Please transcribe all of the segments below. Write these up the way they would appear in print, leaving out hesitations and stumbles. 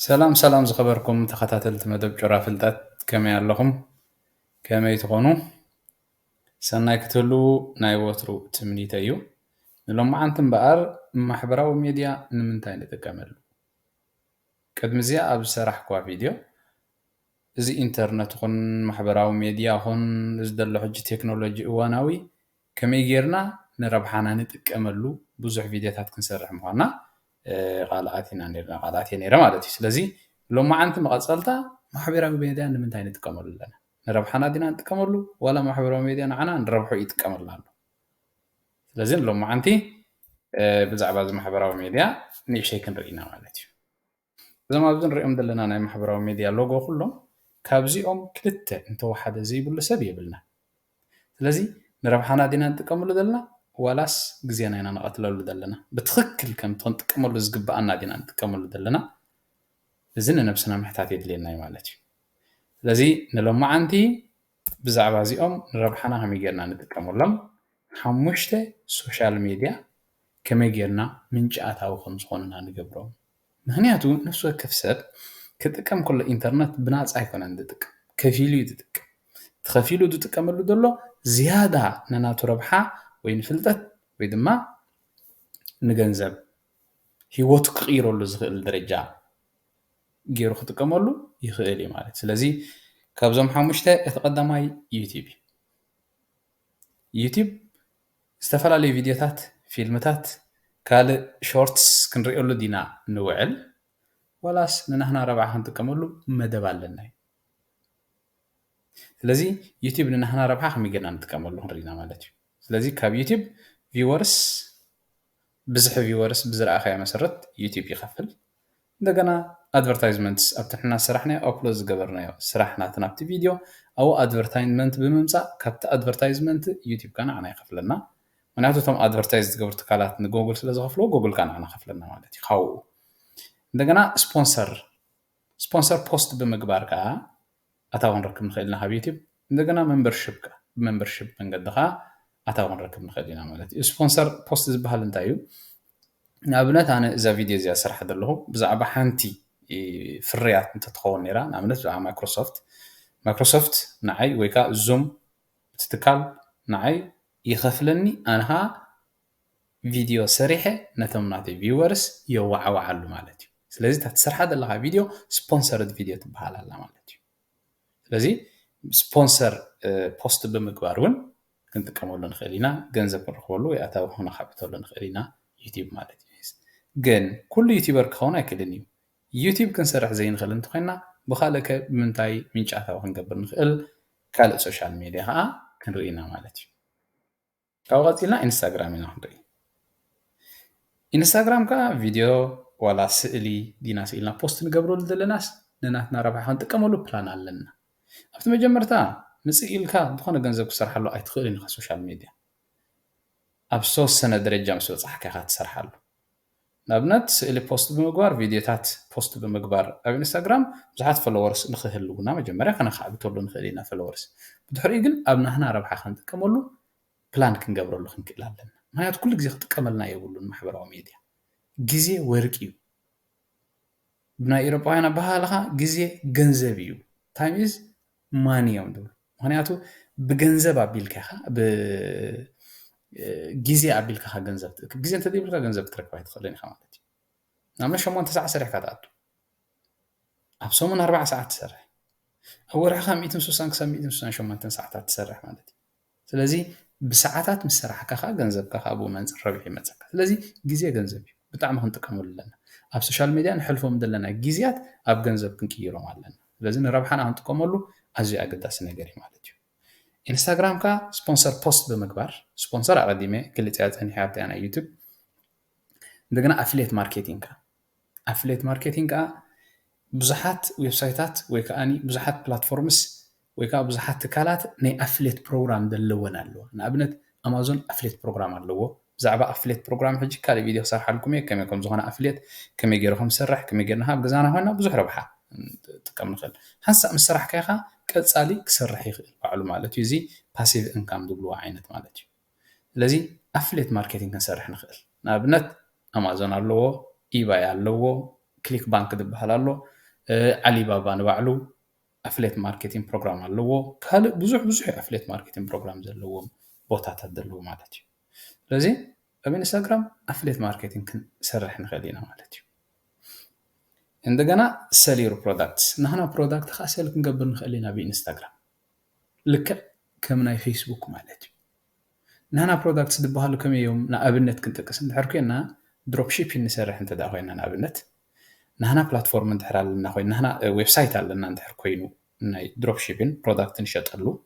سلام سلام زخبركم تخاتلت مدب جرا فلتات كما ياللهم كما يتقونوا سنة كتلو ناي وترو تمنيتايو لما عنتم بقر محبراو ميديا نمنتاين تكمل قد مزيا اب سرح كوا فيديو زي انترنت خن محبراو ميديا خن زدلو حج تكنولوجي واناوي كما يغيرنا نربحانا نتكملو بزح فيديوهات كنسرح مخنا قالاتي نيرا مالتي سلازي لما عنت مقصلتا محبراو ميديا نمنتاين تكملو لنا نربحانا دينا نتكملو ولا محبراو ميديا عنا نربحو يتكمل لنا سلازي لما عنتي بزعبا محبراو ميديا نيشي كنرينا مالتي زما بزن رئيم دلنا ناي محبراو ميديا لوغو كلهم كابزيኦም ክልተ እንተወሓደ ዘይብሉ ሰብ የብልና ስለዚ ንረብሓና ዲና ንጥቀመሉ ዘለና ዋላስ ግዜና ኢና ነቐትለሉ ዘለና ብትኽክል ከም ትንጥቀመሉ ዝግባአና ዲና ንጥቀመሉ ዘለና እዚ ንነብስና ምሕታት የድልየና እዩ ማለት እዩ ስለዚ ንሎማዓንቲ ብዛዕባ እዚኦም ንረብሓና ከመይ ጌርና ንጥቀመሎም ሓሙሽተ ሶሻል ሚድያ ከመይ ጌርና ምንጪ ኣታዊ ከም ዝኾኑና ንገብሮም ምክንያቱ ነፍሲ ወከፍ ሰብ كتكم كل إنترنت بناس أيقونة عندك كفيلو يدك تخفيلو دو تكملو دلو زيادة نناتو ربحة وين فلتت ويدما نجنزب هو تقيرو لزغل الدرجة جيرو تكملو يخيلي مالك سلازي كابزم حمشته يتقدم هاي يوتيوب استفعل لي فيديوهات فيلمات كال شورتس كنريقلو دينا نوعل ولاس نحنا ربعه نتكملو مدب لنا ስለዚህ ዩቲዩብ ንናህና ረብሓ ከመይገና ንጥቀመሉ ንሪና ማለት እዩ ስለዚ ካብ ዩቲዩብ ቪወርስ ብዙሕ ቪወርስ ብዝረኣኸያ መሰረት ዩቲዩብ ይኸፍል እንደገና ኣድቨርታይዝመንትስ ኣብቲ ሕና ስራሕናዮ ኣፕሎድ ዝገበርናዮ ስራሕናት ናብቲ ቪድዮ ኣብኡ ኣድቨርታይዝመንት ብምምፃእ ካብቲ ኣድቨርታይዝመንት ዩቲዩብ ካ ንዓና ይኸፍለና ምክንያቱ እቶም ኣድቨርታይዝ ዝገበሩ ትካላት ንጎግል ስለ ዝኸፍልዎ ጎግል ካ ንዓና ኸፍለና ማለት እዩ ካብኡ እንደገና ስፖንሰር ፖስት ብምግባር ከዓ أتاو نركب نخيلنا على يوتيوب عندنا ممبرشيب من قدها أتاو نركب نخيلنا مالتي سبونسر بوست زبهال انتايو نابنت أنا إذا فيديو زي أسرح هذا له بزعبة حنتي فريات انت تخون نيرا نابنت على مايكروسوفت نعي ويكا زوم تتكال نعي يخفلني أنها فيديو سريحة نتمناتي فيورس يوعوا على مالتي لازم تسرح هذا له فيديو سبونسرد فيديو تبهال على مالتي ስለዚህ ስፖንሰር ፖስት ብምግባሩን ክንጥቀመሉ ንኽእሊና ገንዘብ ንረኽበሉ ወይ ኣታዊ ክነኻብተሉ ንኽእሊና ዩቲዩብ ማለት እዩ ግን ኩሉ ዩቲዩበር ክኸውን ኣይክእልን እዩ ዩቲዩብ ክንሰርሕ ዘይንኽእል እንተኮይንና ብኻልእ ከ ብምንታይ ምንጪ ኣታዊ ክንገብር ንኽእል ካልእ ሶሻል ሚድያ ከዓ ክንርኢና ማለት እዩ ካብኡ ቀፂልና ኢንስታግራም ኢና ክንርኢ ኢንስታግራም ከዓ ቪድዮ ዋላ ስእሊ ዲና ስኢልና ፖስት ንገብረሉ ዘለናስ ንናትና ረብሓ ክንጥቀመሉ ፕላን ኣለና ኣብቲ መጀመርታ ምፅኢልካ ዝኾነ ገንዘብ ክሰርሓሉ ኣይትኽእልን ኢኻ ሶሻል ሚድያ ኣብ ዝተወሰነ ደረጃ ምስ በፃሕካ ኢኻ ትሰርሓሉ ንኣብነት ስእሊ ፖስት ብምግባር ቪድዮታት ፖስት ብምግባር ኣብ ኢንስታግራም ብዙሓት ፎሎወርስ ንክህልውና መጀመርያ ከነኻዕብተሉ ንኽእል ኢና ፎሎወርስ ብድሕሪኡ ግን ኣብ ናህና ረብሓ ክንጥቀመሉ ፕላን ክንገብረሉ ክንክእል ኣለና ምክንያቱ ኩሉ ግዜ ክጥቀመልና የብሉን ማሕበራዊ ሚድያ ግዜ ወርቂ እዩ ብናይ ኤሮጳውያን ኣባሃልኻ ግዜ ገንዘብ እዩ ታይም ኢዝ ማኒ እዮም ድብሉ ምክንያቱ ብገንዘብ ኣቢልካ ብጊዜ ኣቢልካ ገንዘብ ግዜ እንተደይብልካ ገንዘብ ክትረክብ ኣይትኽእልን ኢኻ ማለት እዩ ንኣብነት 8 ሰዓት ሰሪሕካ ትኣቱ ኣብ ሰሙን 4 ሰዓት ትሰርሕ ኣብ ወርሕኻ 160 ክሳብ 168 ሰዓታት ትሰርሕ ማለት እዩ ስለዚ ብሰዓታት ምስ ሰራሕካ ገንዘብካ ኣብኡ መንፅር ረብሒ ይመፀካ ስለዚ ግዜ ገንዘብ እዩ ብጣዕሚ ክንጥቀመሉ ኣለና ኣብ ሶሻል ሚድያ ንሕልፎም ዘለና ግዜያት ኣብ ገንዘብ ክንቅይሮም ኣለና ስለዚ ንረብሓና ክንጥቀመሉ ኣዝዩ ኣገዳሲ ነገር እዩ ማለት እዩ ኢንስታግራም ካ ስፖንሰር ፖስት ብምግባር ስፖንሰር ኣቀዲመ ክልፅያ ፀኒሐ ኣብቲ ናይ ዩቲዩብ እንደገና ኣፍሌት ማርኬቲንግ ካ ብዙሓት ዌብሳይታት ወይ ከዓኒ ብዙሓት ፕላትፎርምስ ወይ ከዓ ብዙሓት ትካላት ናይ ኣፍሌት ፕሮግራም ዘለወን ኣለዎ ንኣብነት ኣማዞን ኣፍሌት ፕሮግራም ኣለዎ ብዛዕባ ኣፍሌት ፕሮግራም ሕጂ ካልእ ቪድዮ ክሰርሓልኩም እየ ከመይ ከም ዝኾነ ኣፍሌት ከመይ ገይርኩም ዝሰርሕ ከመይ ጌርና ኣብ ገዛና ኮይና ብዙሕ ረብሓ ጥቀም ንኽእል ሓንሳብ ምስ ሰራሕካ ኢኻ ቀፃሊ ክሰርሕ ይኽእል ባዕሉ ማለት እዩ እዚ ፓሲቭ ኢንካም ዝብልዎ ዓይነት ማለት እዩ ስለዚ ኣፍሌት ማርኬቲንግ ክንሰርሕ ንኽእል ንኣብነት ኣማዞን ኣለዎ ኢባይ ኣለዎ ክሊክ ባንክ ዝበሃል ኣሎ علي بابا نبعلو أفليت ماركتينج بروجرام اللو كهل بزح أفليت ماركتينج بروجرام زلوهم بوتات هدلو مالتي لذي أبي إنستغرام أفليت ماركتينج سرح نخلينا مالتي عندنا سيلير برودكتس نحنا برودكت خاصة لكن قبل نخلينا بإنستغرام لك كمنا فيسبوك مالتي نحنا برودكتس دبها له كم يوم نقابلنت كنت قسم حركينا دروب شيبين نسرح انت دا خوينا نقابلنت نحنا بلاتفورم ندحر لنا خوينا نحنا ويب سايت لنا ندحر كوينو ناي دروب شيبين برودكت نشطلو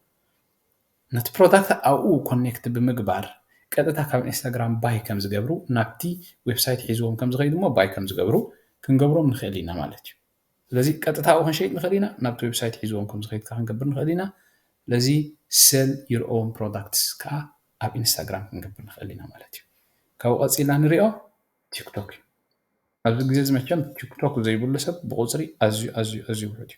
نت برودكت او كونيكت بمقبار قدتا كاب انستغرام باي كم زغبرو نابتي ويب سايت حيزوم كم زغيدمو باي كم زغبرو كنغبرو نخلينا مالتي لذي قدتا او كنشيت نخلينا نابتي ويب سايت حيزوم كم زغيد كنغبر نخلينا لذي sell your own products كا اب انستغرام كنغبر نخلينا مالتي كاو قصيلا نريو تيك توك ኣብዚ ግዜ ዝመቸም ቲክቶክ ዘይብሉ ሰብ ብቁፅሪ ኣዝዩ ውሑድ እዩ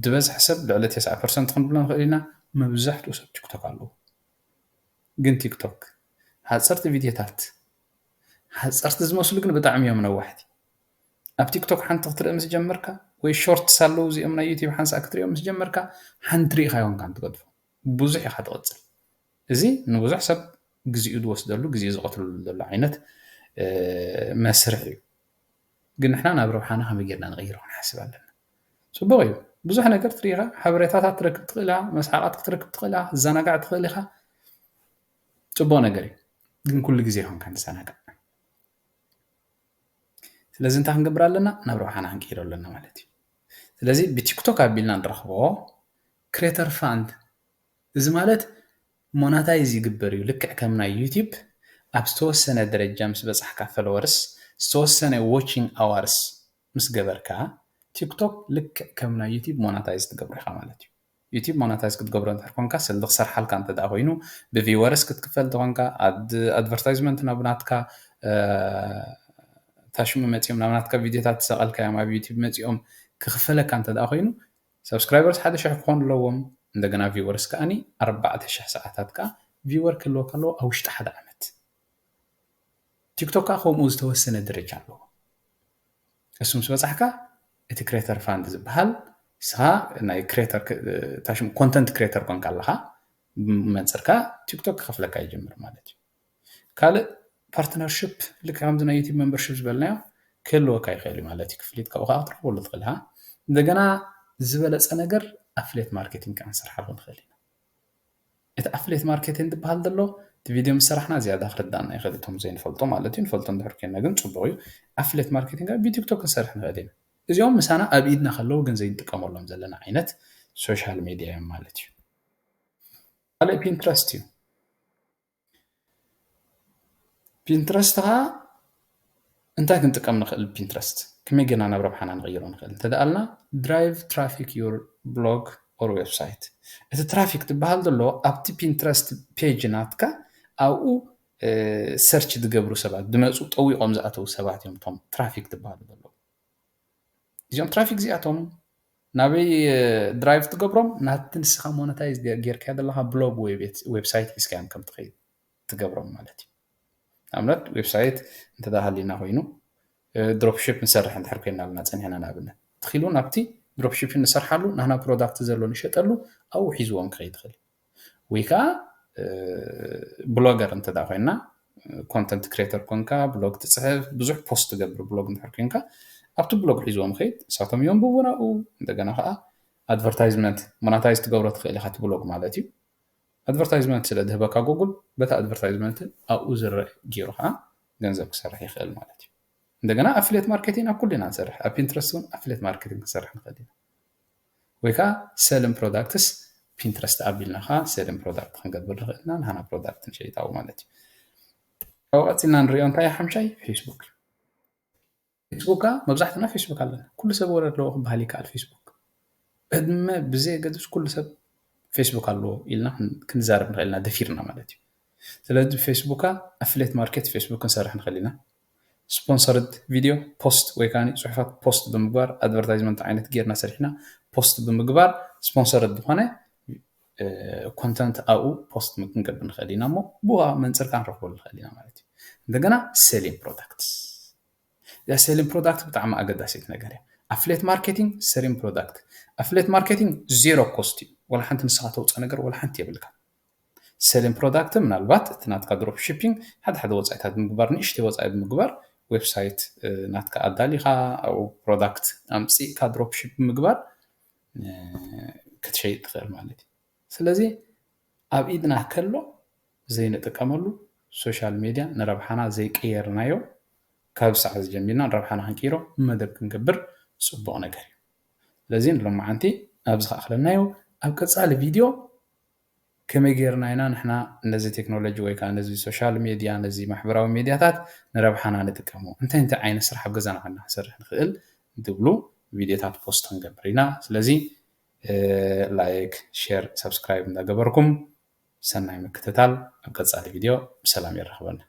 ድበዝሒ ሰብ ልዕሊ 90% ክንብሎ ንኽእል ኢና መብዛሕትኡ ሰብ ቲክቶክ ኣለዎ ግን ቲክቶክ ሓፀርቲ ቪድዮታት ሓፀርቲ ዝመስሉ ግን ብጣዕሚ እዮም ነዋሕቲ ኣብ ቲክቶክ ሓንቲ ክትርኢ ምስ ጀመርካ ወይ ሾርትስ ኣለዉ እዚኦም ናይ ዩቲብ ሓንሳእ ክትሪኦም ምስ ጀመርካ ሓንቲ ሪኢኻ ይኮንካ ትገድፎ ብዙሕ ኢኻ ትቕፅል እዚ ንብዙሕ ሰብ ግዜኡ ዝወስደሉ ግዜ ዝቐትለሉ ዘሎ ዓይነት መስርሕ እዩ ግን احنا ናብ روحنا هم ጌርና نغيره نحسب ኣለና ጽቡቕ እዩ ብዙሕ ነገር ትሪኢኻ ሓበሬታታት ትረክብ ትኽእላ መስሓቃት ክትረክብ ትኽእላ ዘናጋዕ ትኽእል ኢኻ ጽቡቕ ነገር እዩ ግን ኩሉ ግዜ ይኾን ካን ዘናጋዕ ስለዚ እንታይ ክንገብር ኣለና ናብ روحنا ክንቀይሮ ኣለና ማለት እዩ ስለዚ ብቲክቶክ ኣቢልና ንረኽቦ ክሬተር ፋንድ እዚ ማለት ሞናታይዝ ይግበር እዩ ልክዕ ከም ናይ ዩቲብ ኣብ ዝተወሰነ ደረጃ ምስ በጻሕካ ፎሎወርስ ዝተወሰነ ዋቺንግ አወርስ ምስ ገበርካ ቲክቶክ ልክ ከምና ዩቲብ ሞናታይዝ ትገብር ኢኻ ማለት እዩ ዩቲብ ሞናታይዝ ክትገብሮ እንተ ኮንካ ስልክ ሰርሓልካ እንተ ዳ ኮይኑ ብቪወርስ ክትክፈል ተኾንካ ኣድቨርታይዝመንት ናብናትካ ታሽሙ መፂኦም ናብናትካ ቪድዮታት ተሰቐልካዮም ኣብ ዩቲብ መፂኦም ክኽፈለካ እንተ ዳ ኮይኑ ሰብስክራይበርስ 1000 ክኾኑ ኣለዎም እንደገና ቪወርስ ከኣኒ 4000 ሰዓታት ከ ቪወር ክህልዎ ከለዎ ኣብ ውሽጢ ሓደ ዓመት ቲክቶክ ከምኡ ዝተወሰነ ደረጃ ኣለዎ እሱም ስበጻሕካ እቲ ክሬተር ፋንድ ዝበሃል ስኻ ናይ ክሬተር ታሽሙ ኮንተንት ክሬተር ኮንካ ኣለኻ መንፅርካ ቲክቶክ ክኸፍለካ ይጀምር ማለት እዩ ካልእ ፓርትነርሽፕ ልክ ከምዚ ናይ ዩቲብ ሜምበርሽፕ ዝበልናዮ ክህልወካ ይኽእል ማለት እዩ ክፍሊት ካብኡ ከዓ ክትረኽበሉ ትኽእል ኢኻ እንደገና ዝበለፀ ነገር ኣፍሌት ማርኬቲንግ ክንሰርሓሉ ንኽእል ኢና እቲ ኣፍሌት ማርኬቲንግ ዝበሃል ዘሎ ቪዲዮ مسرحنا زيادة خردنا يخدتهم زين فلتم على تين فلتم دحركنا جن صبغي أفلت ماركتينج بتيك نسرحنا غادين اليوم مسانا أبيدنا خلوه جن زين تكمل لهم زلنا عينت سوشيال ميديا مالتي على بينترست ها أنت كنت كم نخل بينترست كم يجينا نبرب حنا نغيرون خل تدقلنا drive traffic your blog or website الترافيك تبهال دلو أبتي بينترست page ناتكا أو سيرش تجبرو سبات دمسو طوي قمزاتو سبات يوم توم ترافيك تبهال دلو يوم ترافيك زياتهم نبي درايف تجبرهم ناتنسخ مونتايز غير كذا لها بلوج ويب سايت إسكان كم تخيل تجبرهم مالتي عملت ويب سايت أنت ده هاللي نهوينو دروب شيب نسرح عند حركينا لنا هنا نابنا تخيلون نبتي دروب شيب نسرحلو نحنا برودكت زلو نشترلو أو حيزوهم كيد خلي ويكا بلوجر انت دا خوينا كونتنت كريتور كونكا بلوج تصحف بزح بوست تقبر بلوج انت حركينكا ابتو بلوج حيزوهم خيد ساعتهم يوم بونا او دقنا خا ادفرتايزمنت مونتايز تقبر تخيلي خات بلوج مالتي ادفرتايزمنت سلا دهبكا جوجل بتا ادفرتايزمنت او زر جيروها ገንዘብ ክሰርሕ ይኽእል ማለት እዩ እንደገና አፍሊየት ማርኬቲንግ አኩልና እንሰርሕ ኣብ ፒንትረስት አፍሊየት ማርኬቲንግ ክሰርሕ ንኽእል ኢና ወይ ከዓ ሰልን ፕሮዳክትስ ፒንትረስት ኣቢልና ኻ ሰልን ፕሮዳክት ክንገብር ንኽእል ኢና ንሃና ፕሮዳክት ንሸይጣው ማለት እዩ ኣብ ቀፂልና ንሪኦ እንታይ ሓምሻይ ፌስቡክ ፌስቡክ መብዛሕትና ፌስቡክ ኣለና ኩሉ ሰብ ወለድ ኣለዎ ክበሃል ይከኣል ፌስቡክ ዕድመ ብዘይ ገድስ ኩሉ ሰብ ፌስቡክ ኣለዎ ኢልና ክንዛረብ ንኽእል ኢና ደፊርና ማለት እዩ ስለዚ ፌስቡክ አፍሊየት ማርኬት ፌስቡክ ክንሰርሕ ንኽእል ኢና ስፖንሰርድ ቪዲዮ ፖስት ወይ ካኒ ጽሑፋት ፖስት ብምግባር ኣድቨርታይዝመንት ዓይነት ጌርና ሰሪሕና ፖስት ብምግባር ስፖንሰርድ ዝኾነ ኮንተንት ኣብኡ ፖስት ክንገብር ንኽእል ኢና እሞ ብዋ መንፅርካ ክንረኽበሉ ንኽእል ኢና ማለት እዩ እንደገና ሴሊንግ ፕሮዳክትስ ያ ሴሊንግ ፕሮዳክት ብጣዕሚ ኣገዳሲት ነገር እያ أفليت ماركتينج سيرين برودكت أفليت ماركتينج زيرو كوست ولا حنت نسخة وصل نجر ولا حنت يبلك سيلين برودكت من البات تناتك دروب شيبينج حد وصعت هاد مقبر نشتي وصعت مقبر ويب سايت ناتك أداليها أو برودكت أمسي كدروب شيب مقبر كتشيء تغير مالتي سلازي أب إيدنا كله زي نتكملو سوشيال ميديا نربحنا زي كيرنايو كابس عز جميلنا نربحنا هنكيرو مدب كنقبر صبو نقري لازين لما عنتي أبزخ أخلنايو أب كتصال فيديو كما غيرنا نحنا نزي تكنولوجي وي كان نزي سوشيال ميديا نزي محبراوي ميدياتات نربحنا نتكمو انت عين سرح بغزانا عنا سرح نخيل دبلو فيديوهات بوست نقبرينا سلازي لايك شير سبسكرايب نقبركم سنعي مكتتال أبقى تصالي فيديو بسلام يرحبنا